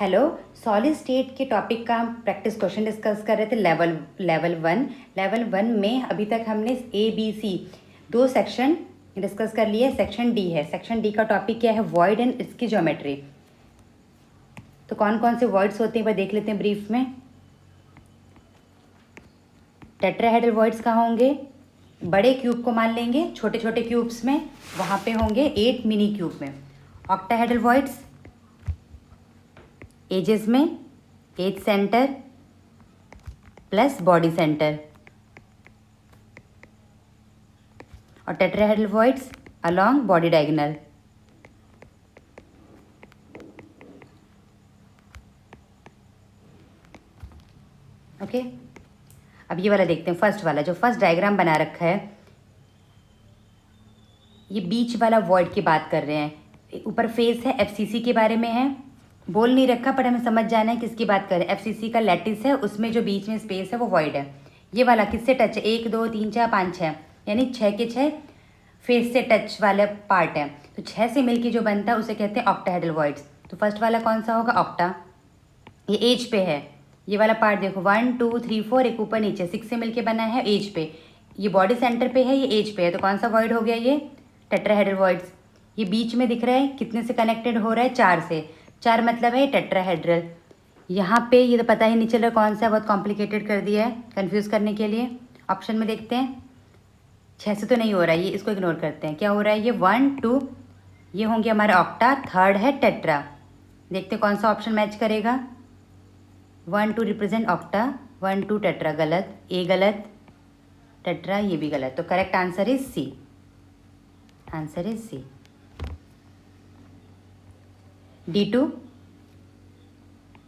Hello. Solid state के topic का हम प्रैक्टिस क्वेश्चन डिस्कस कर रहे थे लेवल वन में अभी तक हमने ABC दो सेक्शन डिस्कस कर लिए। सेक्शन डी है। सेक्शन डी का टॉपिक क्या है? वॉइड एंड इसकी ज्योमेट्री। तो कौन कौन से वॉइड्स होते हैं वह देख लेते हैं ब्रीफ में। टेट्राहेड्रल वॉइड्स कहाँ होंगे? बड़े क्यूब को मान लेंगे, छोटे छोटे क्यूब्स में वहाँ पे होंगे 8 मिनी क्यूब में। ऑक्टाहेड्रल वॉइड्स एजेस में edge centre plus body centre, और tetrahedral voids along body diagonal. Okay, अब ये वाला देखते हैं। फर्स्ट वाला जो फर्स्ट डायग्राम बना रखा है, ये बीच वाला वॉइड की बात कर रहे हैं। ऊपर फेस है, FCC के बारे में है। बोल नहीं रखा पर हमें समझ जाना है किसकी बात कर रहे हैं। FCC का लैटिस है, उसमें जो बीच में स्पेस है वो वॉइड है। ये वाला किससे टच है? 1 2 3 4 5 6, यानी 6 के 6 फेस से टच वाला पार्ट है। तो 6 से मिलके जो बनता है उसे कहते हैं ऑक्टाहेड्रल वॉइड्स। तो फर्स्ट वाला कौन सा होगा? ऑक्टा। ये एज पे है। ये वाला पार्ट देखो 1 2 3 4, एक ऊपर नीचे 6 से मिलके बना है एज पे। ये बॉडी सेंटर पे है, ये एज पे है। तो कौन सा वॉइड हो गया? ये टेट्राहेड्रल वॉइड्स। ये बीच में दिख रहा है, कितने से कनेक्टेड हो रहा है? 4 से। 4 मतलब है टेट्राहेड्रल। यहाँ पे ये तो पता ही नहीं चल रहा कौन सा, बहुत कॉम्प्लिकेटेड कर दिया है कंफ्यूज करने के लिए। ऑप्शन में देखते हैं। 6 से तो नहीं हो रहा है, ये इसको इग्नोर करते हैं। क्या हो रहा है? ये 1 2, ये होंगे हमारा ऑक्टा, थर्ड है टेट्रा। देखते हैं कौन सा ऑप्शन मैच करेगा। 1 2 रिप्रेजेंट ऑक्टा, 1 2 टेट्रा। गलत, ए गलत, टेट्रा ये भी गलत। तो correct answer is C. Answer is C. D2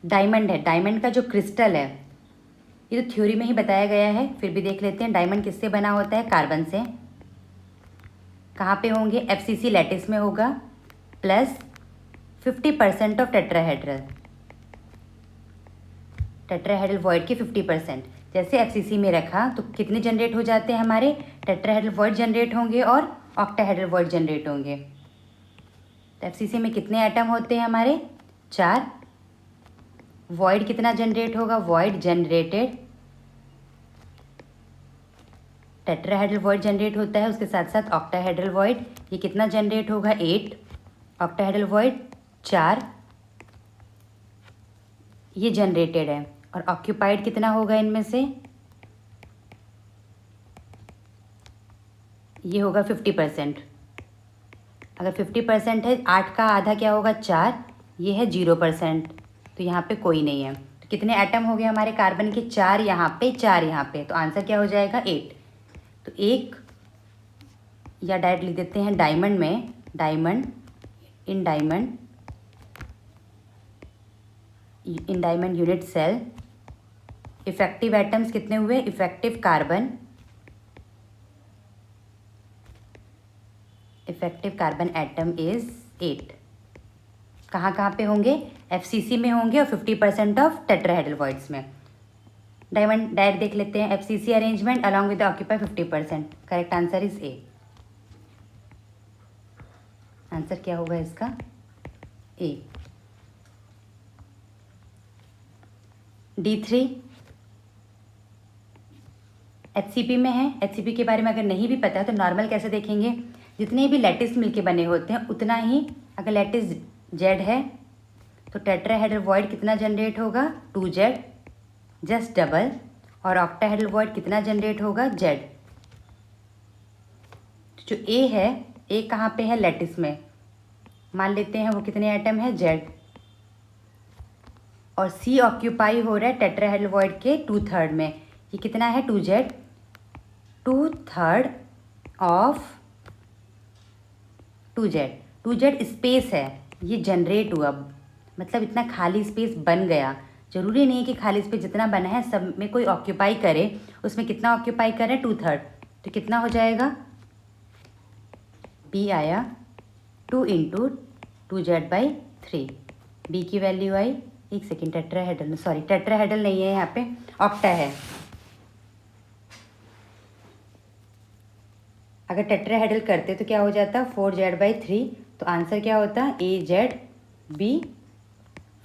diamond है। डायमंड का जो क्रिस्टल है, ये तो थ्योरी में ही बताया गया है, फिर भी देख लेते हैं। डायमंड किससे बना होता है? कार्बन से। कहाँ पे होंगे? FCC लैटिस में होगा, plus 50% of tetrahedral. Tetrahedral void के 50%। जैसे FCC में रखा तो कितने जनरेट हो जाते हैं हमारे? टेट्राहेड्रल वॉइड जनरेट होंगे और ऑक्टाहेड्रल वॉइड जनरेट होंगे। तो FCC में कितने एटम होते हैं हमारे? 4। वॉइड कितना जनरेट होगा? Void generated, tetrahedral void generate होता है, उसके साथ साथ ऑक्टाहेड्रल वॉइड। ये कितना जनरेट होगा? 8। ऑक्टाहेड्रल वॉइड 4, ये जनरेटेड है। और ऑक्यूपाइड कितना होगा इनमें से? ये होगा 50%। अगर 50% है, 8 का आधा क्या होगा? 4, ये है 0%। तो यहाँ पे कोई नहीं है। तो कितने एटम हो गए हमारे कार्बन के? 4 यहाँ पे, 4 यहाँ पे। तो आंसर क्या हो जाएगा? 8। तो एक, या डायरेक्ट लिख देते हैं डायमंड में, diamond in diamond unit cell, effective atoms कितने हुए? Effective carbon atom is 8। कहाँ कहाँ पे होंगे? FCC में होंगे और 50% ऑफ टेट्राहेड्रल वॉइड्स में। डायमंड डायरेक्ट देख लेते हैं। FCC arrangement along with occupy 50%। Correct answer is a. Answer क्या होगा इसका? ए। D3 HCP में है। HCP के बारे में अगर नहीं भी पता है तो नॉर्मल कैसे देखेंगे? जितने भी लैटिस मिलके बने होते हैं उतना ही, अगर लैटिस Z है तो टेट्राहेड्रल वॉइड कितना जनरेट होगा? 2Z, just double. और ऑक्टाहेड्रल वॉइड कितना जनरेट होगा? Z। जो A है, A कहाँ पे है? लैटिस में। मान लेते हैं वो कितने एटम है? Z। और C ऑक्यूपाई हो रहा है टेट्राहेड्रल वॉइड के 2/3 में। ये कितना है? 2Z, 2/3 ऑफ 2Z स्पेस है, ये जनरेट हुआ, मतलब इतना खाली स्पेस बन गया। जरूरी नहीं है कि खाली स्पेस जितना बना है सब में कोई ऑक्यूपाई करे। उसमें कितना ऑक्यूपाई करे? 2/3। तो कितना हो जाएगा? B आया 2 × 2Z/3। B की वैल्यू आई, एक सेकेंड, टेट्राहेड्रल, सॉरी टेट्राहेड्रल नहीं है यहाँ पे, ऑक्टा है। अगर टेट्राहेड्रल करते तो क्या हो जाता? 4Z/3। तो आंसर क्या होता? AZB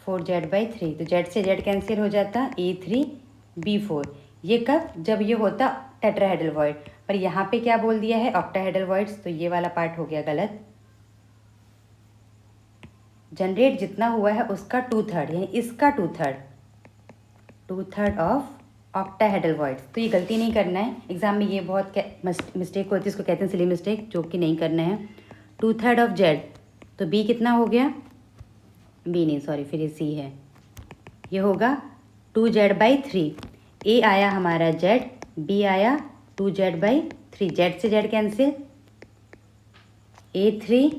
4z/3, तो z से z कैंसिल हो जाता A3B4। ये कब? जब ये होता टेट्राहेड्रल वॉइड। पर यहाँ पे क्या बोल दिया है? ऑक्टाहेड्रल वॉइड्स, तो ये वाला पार्ट हो गया गलत। जनरेट जितना हुआ है उसका 2/3 यानी इसका 2/3 ऑफ ऑक्टाहेड्रल वॉइड्स। तो ये गलती नहीं करना है, एग्जाम में ये बहुत मिस्टेक होती है, इसको कहते हैं सिली मिस्टेक, जो कि नहीं करना है। 2/3 ऑफ z, तो b कितना हो गया? b नहीं, सॉरी, फिर ये c है। ये होगा 2z/3। a आया हमारा z, b आया 2z/3, z से z कैंसिल, A3,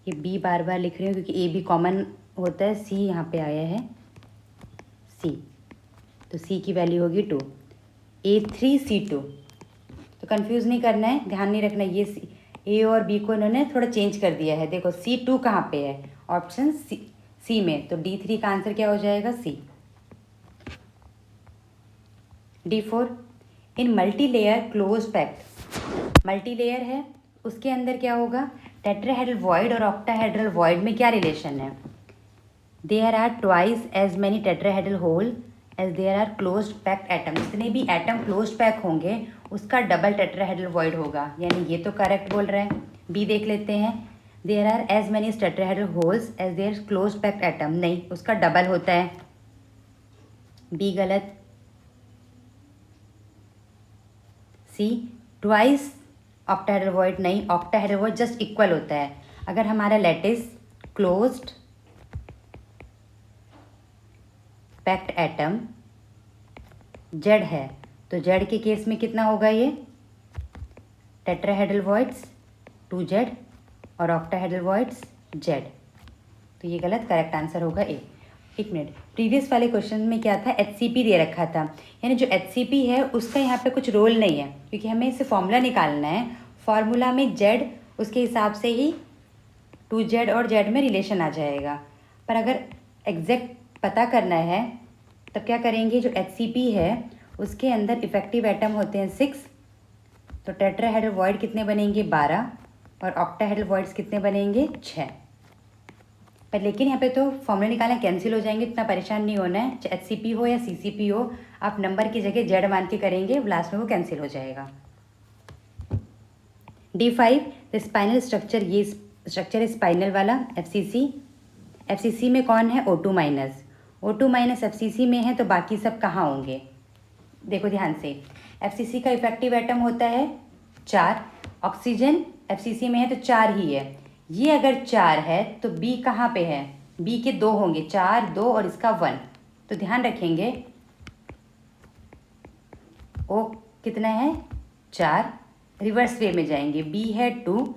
ये b बार बार लिख रही हूँ क्योंकि a भी कॉमन होता है, c यहाँ पे आया है c, तो c की वैल्यू होगी 2, A3C2। तो कंफ्यूज नहीं करना है, ध्यान नहीं रखना, ये a और b को इन्होंने थोड़ा चेंज कर दिया है। देखो C2 कहाँ पे है? ऑप्शन C में, तो D3 का आंसर क्या हो जाएगा? C। D4, in multi layer close packed, multi layer है, उसके अंदर क्या होगा? टेट्राहेड्रल वॉइड और ऑक्टाहेड्रल वॉइड में क्या रिलेशन है? There are twice as many tetrahedral hole as there are closed packed atom. जितने भी एटम क्लोज्ड पैक होंगे उसका डबल टेट्राहेड्रल वॉइड होगा, यानी ये तो करेक्ट बोल रहा है। बी देख लेते हैं, there are as many tetrahedral holes as there closed packed atom, नहीं, उसका डबल होता है, बी गलत। सी, ट्वाइस ऑक्टाहेड्रल वॉइड, नहीं, ऑक्टाहेड्रल वॉइड जस्ट इक्वल होता है। अगर हमारा lattice closed packed atom Z है तो जेड के केस में कितना होगा? ये टेट्राहेड्रल वॉइड्स 2z और ऑक्टाहेड्रल वॉइड्स z, तो ये गलत, करेक्ट आंसर होगा ए। एक मिनट, प्रीवियस वाले क्वेश्चन में क्या था? HCP दे रखा था, यानी जो HCP है उसका यहाँ पे कुछ रोल नहीं है, क्योंकि हमें इससे फॉर्मूला निकालना है। फॉर्मूला में z, उसके हिसाब से ही 2z और z में रिलेशन आ जाएगा। पर अगर एग्जैक्ट पता करना है तब क्या करेंगे? जो HCP है उसके अंदर इफेक्टिव एटम होते हैं 6, तो टेट्राहेड्रल वॉइड कितने बनेंगे? 12, और ऑक्टाहेड्रल वॉइड्स कितने बनेंगे? 6। पर लेकिन यहाँ पे तो फॉर्मूला निकालना कैंसिल हो जाएंगे, इतना परेशान नहीं होना है। चाहे HCP हो या CCP हो, आप नंबर की जगह z मान के करेंगे, लास्ट में वो कैंसिल हो जाएगा। D5, द स्पाइनल स्ट्रक्चर, ये स्ट्रक्चर है स्पाइनल वाला, FCC में कौन है? O2-। FCC में है तो बाकी सब कहाँ होंगे? देखो ध्यान से, FCC का इफेक्टिव एटम होता है 4, ऑक्सीजन FCC में है तो 4 ही है। ये अगर 4 है तो B कहाँ पे है? B के 2 होंगे, 4, 2 और इसका 1, तो ध्यान रखेंगे O कितना है? 4, रिवर्स वे में जाएंगे, B है 2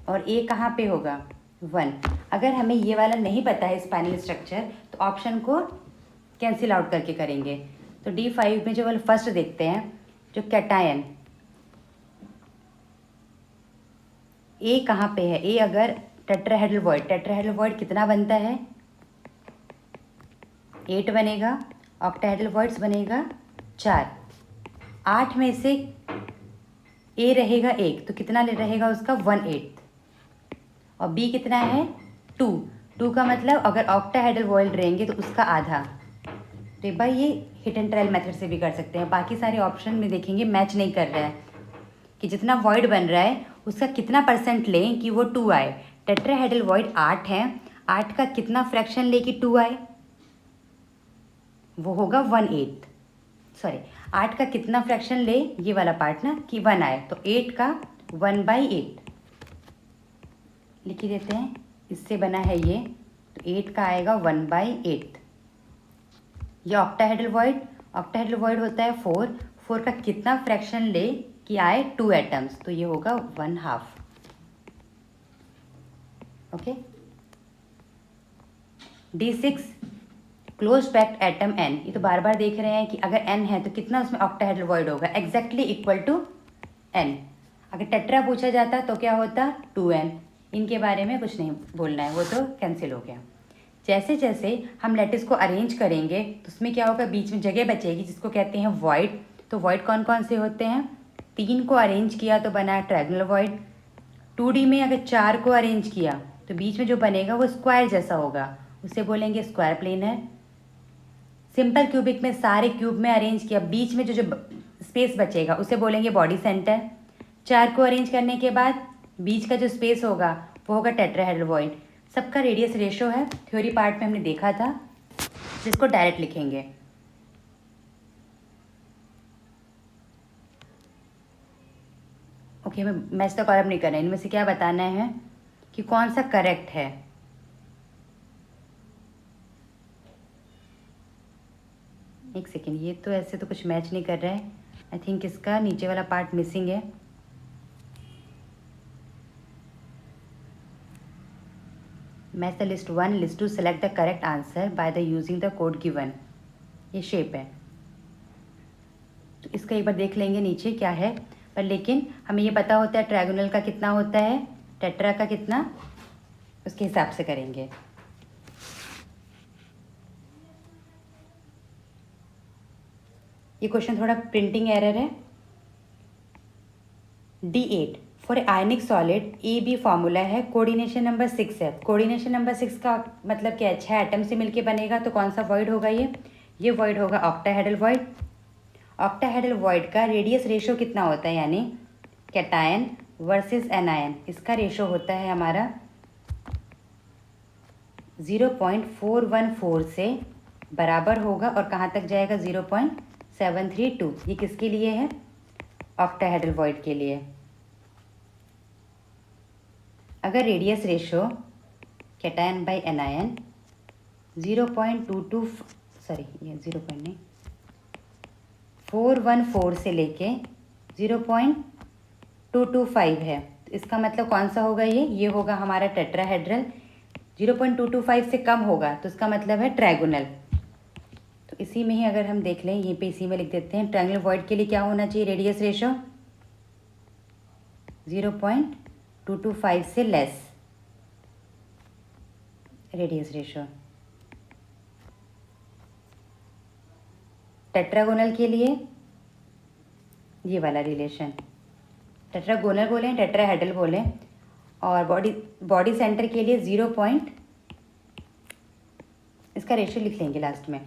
और A कहाँ पे होगा? 1। अगर हमें ये वाला नहीं पता है स्पाइनल स्ट्रक्चर, तो ऑप्शन को कैंसिल आउट करके करेंगे। तो D5 में जो वाला फर्स्ट देखते हैं, जो कैटायन A कहाँ पे है? A अगर टेट्राहेड्रल वॉइड कितना बनता है? 8 बनेगा, ऑक्टाहेड्रल वॉइड्स बनेगा 4, 8 में से A रहेगा 1, तो कितना रहेगा उसका? 1/8, और B कितना है? 2 का मतलब अगर ऑक्टाहेड्रल वॉइड रहेंगे तो उसका आधा। तो भाई ये हिट एंड ट्रायल मेथड से भी कर सकते हैं। बाकी सारे ऑप्शन में देखेंगे मैच नहीं कर रहा है कि जितना वॉइड बन रहा है उसका कितना परसेंट लें कि वो 2 आए। टेट्राहेड्रल वॉइड 8 है, 8 का कितना फ्रैक्शन ले कि 2 आए? वो होगा 1/8, सॉरी 8 का कितना फ्रैक्शन ले, ये वाला पार्ट ना, कि 1 आए, तो 8 का 1/8 लिख ही देते हैं, इससे बना है ये, तो 8 का आएगा 1/8। ये ऑक्टाहेड्रल वॉइड होता है 4 का कितना फ्रैक्शन ले कि आए 2 एटम्स, तो ये होगा 1/2। Okay. D6, close packed atom n, ये तो बार बार देख रहे हैं कि अगर n है तो कितना उसमें ऑक्टाहेड्रल वॉइड होगा? Exactly equal to n। अगर टेट्रा पूछा जाता तो क्या होता? 2n। इनके बारे में कुछ नहीं बोलना है, वो तो कैंसिल हो गया। जैसे जैसे हम लैटिस को अरेंज करेंगे तो उसमें क्या होगा? बीच में जगह बचेगी जिसको कहते हैं वॉइड। तो वॉइड कौन कौन से होते हैं? 3 को अरेंज किया तो बना ट्रायंगुलर वॉइड। 2D में अगर 4 को अरेंज किया तो बीच में जो बनेगा वो स्क्वायर जैसा होगा, उसे बोलेंगे स्क्वायर प्लेनर। सिंपल क्यूबिक में सारे क्यूब में अरेंज किया, बीच में जो स्पेस बचेगा उसे बोलेंगे बॉडी सेंटर। 4 को अरेंज करने के बाद बीच का जो स्पेस होगा वो होगा टेट्राहेड्रल वॉइड। सबका रेडियस रेशो है, थ्योरी पार्ट में हमने देखा था, जिसको डायरेक्ट लिखेंगे। ओके, मैं मैच द कॉलम नहीं कर रहा, इनमें से क्या बताना है कि कौन सा करेक्ट है। एक सेकेंड, ये तो ऐसे तो कुछ मैच नहीं कर रहा है। आई थिंक इसका नीचे वाला पार्ट मिसिंग है। Match the list 1, list 2, select the correct answer by the using the code given. ये शेप है, तो इसका एक बार देख लेंगे नीचे क्या है। पर लेकिन हमें ये पता होता है ट्रायंगुलर का कितना होता है, टेट्रा का कितना, उसके हिसाब से करेंगे। ये क्वेश्चन थोड़ा प्रिंटिंग एरर है। D8 for ionic solid AB formula है, कोऑर्डिनेशन नंबर 6 है। कोऑर्डिनेशन नंबर 6 का मतलब क्या है, 6 एटम से मिलके बनेगा, तो कौन सा वॉइड होगा ये वॉइड होगा ऑक्टाहेड्रल वॉइड। ऑक्टाहेड्रल वॉइड का रेडियस रेशो कितना होता है, यानी कैटायन वर्सेस एनायन, इसका रेशो होता है हमारा 0.414 से बराबर होगा, और कहाँ तक जाएगा 0.732। ये किसके लिए है, ऑक्टाहेड्रल वॉइड के लिए। अगर radius ratio cation by anion 0.22 sorry ये 414 से लेके 0.225 है, तो इसका मतलब कौन सा होगा, ये होगा हमारा टेट्राहेड्रल। 0.225 से कम होगा तो इसका मतलब है ट्रायंगुलर। तो इसी में ही अगर हम देख लें, यहीं पे इसी में लिख देते हैं, ट्रायंगुलर वॉइड के लिए क्या होना चाहिए, रेडियस रेशो 0.225 से लेस रेडियस रेशो। टेट्रागोनल के लिए ये वाला रिलेशन, टेट्रागोनल बोलें टेट्राहेड्रल बोलें, और बॉडी सेंटर के लिए 0. इसका रेशियो लिख लेंगे लास्ट में,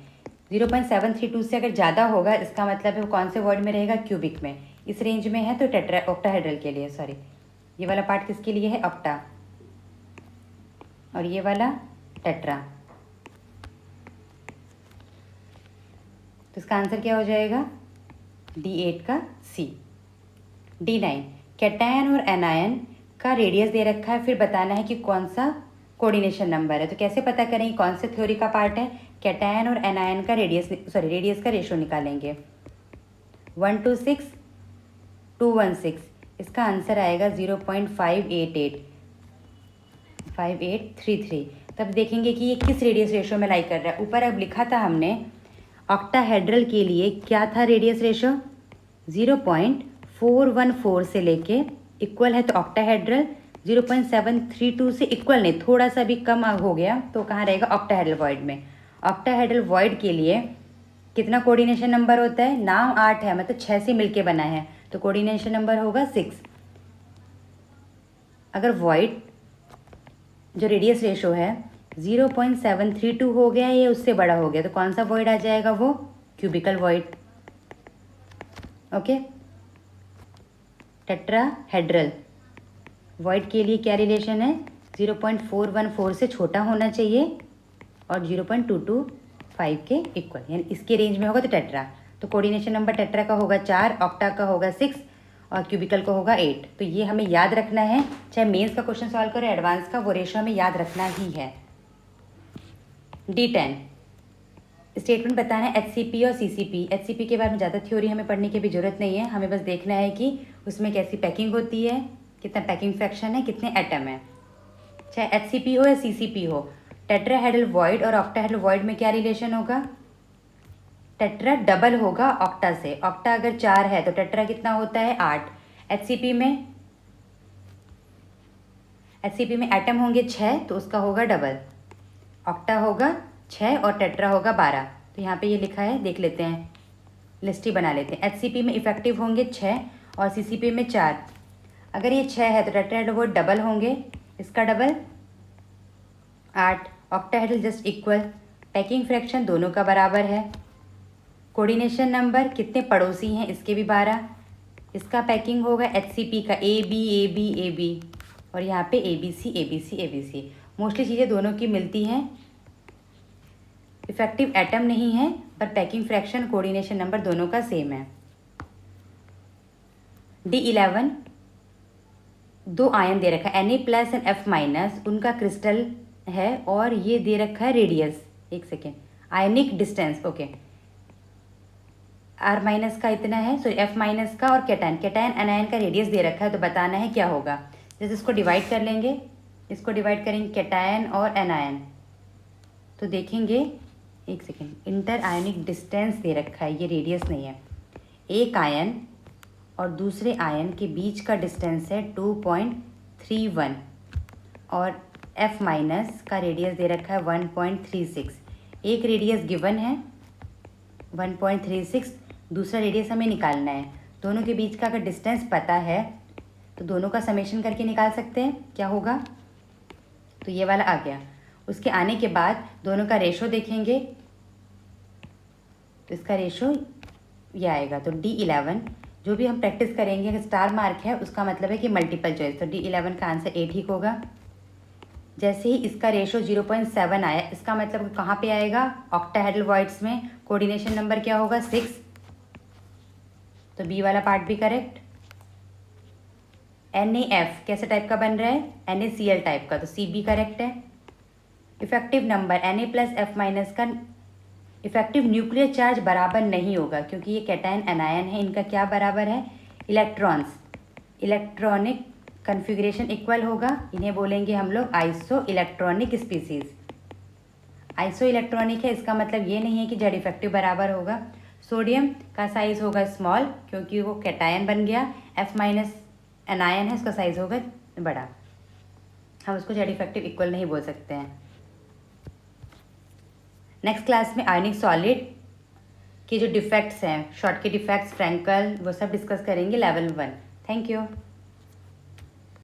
0.732 से अगर ज़्यादा होगा इसका मतलब है वो कौन से वर्ड में रहेगा, क्यूबिक में। इस रेंज में है तो ऑक्टाहेड्रल के लिए, सॉरी ये वाला पार्ट किसके लिए है, ऑक्टा, और ये वाला टेट्रा। तो इसका आंसर क्या हो जाएगा, D8 का C। D9 कैटायन और एनायन का रेडियस दे रखा है, फिर बताना है कि कौन सा कोऑर्डिनेशन नंबर है। तो कैसे पता करेंगे कौन से थ्योरी का पार्ट है, कैटायन और एनायन का रेडियस का रेशो निकालेंगे। 126 216, इसका आंसर आएगा 0.588 तब देखेंगे कि ये किस रेडियस रेशो में लाई कर रहा है। ऊपर अब लिखा था हमने ऑक्टाहेड्रल के लिए क्या था रेडियस रेशो, 0.414 से लेके इक्वल है, तो ऑक्टाहेड्रल 0.732 से इक्वल नहीं, थोड़ा सा भी कम हो गया तो कहाँ रहेगा, ऑक्टाहेड्रल वॉइड में। ऑक्टाहेड्रल वॉइड के लिए कितना कोऑर्डिनेशन नंबर होता है, नाम 8 है, मतलब 6 से मिलके बना है, तो कोऑर्डिनेशन नंबर होगा 6। अगर वॉइड जो रेडियस रेशो है 0.732 हो गया या उससे बड़ा हो गया, तो कौन सा वॉइड आ जाएगा, वो cubical void. Okay, tetrahedral void के लिए क्या रिलेशन है, 0.414 से छोटा होना चाहिए और 0.225 के इक्वल, यानी इसके रेंज में होगा तो टेट्रा। तो कोऑर्डिनेशन नंबर टेट्रा का होगा 4, ऑक्टा का होगा 6 और क्यूबिकल का होगा 8। तो ये हमें याद रखना है, चाहे मेंस का क्वेश्चन सॉल्व करो एडवांस का, वो रेशो हमें याद रखना ही है। D10 स्टेटमेंट बताना है HCP और CCP। HCP के बारे में ज़्यादा थ्योरी हमें पढ़ने की भी जरूरत नहीं है, हमें बस देखना है कि उसमें कैसी पैकिंग होती है, कितना पैकिंग फ्रैक्शन है, कितने एटम है। चाहे HCP हो या CCP हो, टेट्राहेड्रल वॉइड और ऑक्टाहेड्रल वॉइड में क्या रिलेशन होगा, टेट्रा डबल होगा ऑक्टा से। ऑक्टा अगर 4 है तो टेट्रा कितना होता है, 8। HCP में एटम होंगे 6 तो उसका होगा डबल, ऑक्टा होगा 6 और टेट्रा होगा 12। तो यहाँ पे ये लिखा है, देख लेते हैं, लिस्ट ही बना लेते हैं। HCP में इफेक्टिव होंगे 6 और CCP में 4। अगर ये 6 है तो टेट्राहेड्रल वॉइड डबल होंगे, इसका double 8 octahedral just equal, packing fraction दोनों का बराबर है, कोऑर्डिनेशन नंबर कितने पड़ोसी हैं इसके भी 12, इसका पैकिंग होगा HCP का AB और यहाँ पे ABC। मोस्टली चीज़ें दोनों की मिलती हैं, इफेक्टिव एटम नहीं है पर पैकिंग फ्रैक्शन कोऑर्डिनेशन नंबर दोनों का सेम है। D11 दो आयन दे रखा है Na+ एंड F-, उनका क्रिस्टल है और ये दे रखा है रेडियस, एक सेकेंड, आयनिक डिस्टेंस, ओके, R- का इतना है, सॉरी F- का, और कैटायन एनायन का रेडियस दे रखा है, तो बताना है क्या होगा। जैसे इसको डिवाइड कर लेंगे, इसको डिवाइड करेंगे कैटायन और एनायन, तो देखेंगे, एक सेकेंड, इंटर आयनिक डिस्टेंस दे रखा है, ये रेडियस नहीं है, एक आयन और दूसरे आयन के बीच का डिस्टेंस है 2.31 और F- का रेडियस दे रखा है 1.36, एक रेडियस गिवन है 1.36, दूसरा रेडियस हमें निकालना है। दोनों के बीच का अगर डिस्टेंस पता है तो दोनों का समेशन करके निकाल सकते हैं, क्या होगा, तो ये वाला आ गया। उसके आने के बाद दोनों का रेशो देखेंगे, तो इसका रेशो ये आएगा, तो D11 जो भी हम प्रैक्टिस करेंगे अगर स्टार मार्क है उसका मतलब है कि मल्टीपल चॉइस, तो D11 का आंसर A ठीक होगा। जैसे ही इसका रेशो 0.7 आया, इसका मतलब कहाँ पे आएगा, ऑक्टाहेड्रल वॉइड्स में, कोऑर्डिनेशन नंबर क्या होगा 6, तो बी वाला पार्ट भी करेक्ट। NaF कैसे टाइप का बन रहा है, NaCl टाइप का, तो CB करेक्ट है। इफेक्टिव नंबर Na+ F- का इफेक्टिव न्यूक्लियर चार्ज बराबर नहीं होगा क्योंकि ये कैटायन एनायन है, इनका क्या बराबर है, इलेक्ट्रॉन्स, इलेक्ट्रॉनिक कन्फिग्रेशन इक्वल होगा, इन्हें बोलेंगे हम लोग iso electronic species. Iso electronic है, इसका मतलब ये नहीं है कि जेड इफेक्टिव बराबर होगा। सोडियम का साइज होगा स्मॉल क्योंकि वो कैटायन बन गया, F- एनायन है, उसका साइज होगा बड़ा, हम उसको जेड इफेक्टिव इक्वल नहीं बोल सकते हैं। नेक्स्ट क्लास में आयनिक सॉलिड के जो डिफेक्ट्स हैं, शॉर्ट के डिफेक्ट्स, फ्रैंकल, वो सब डिस्कस करेंगे लेवल 1। Thank you.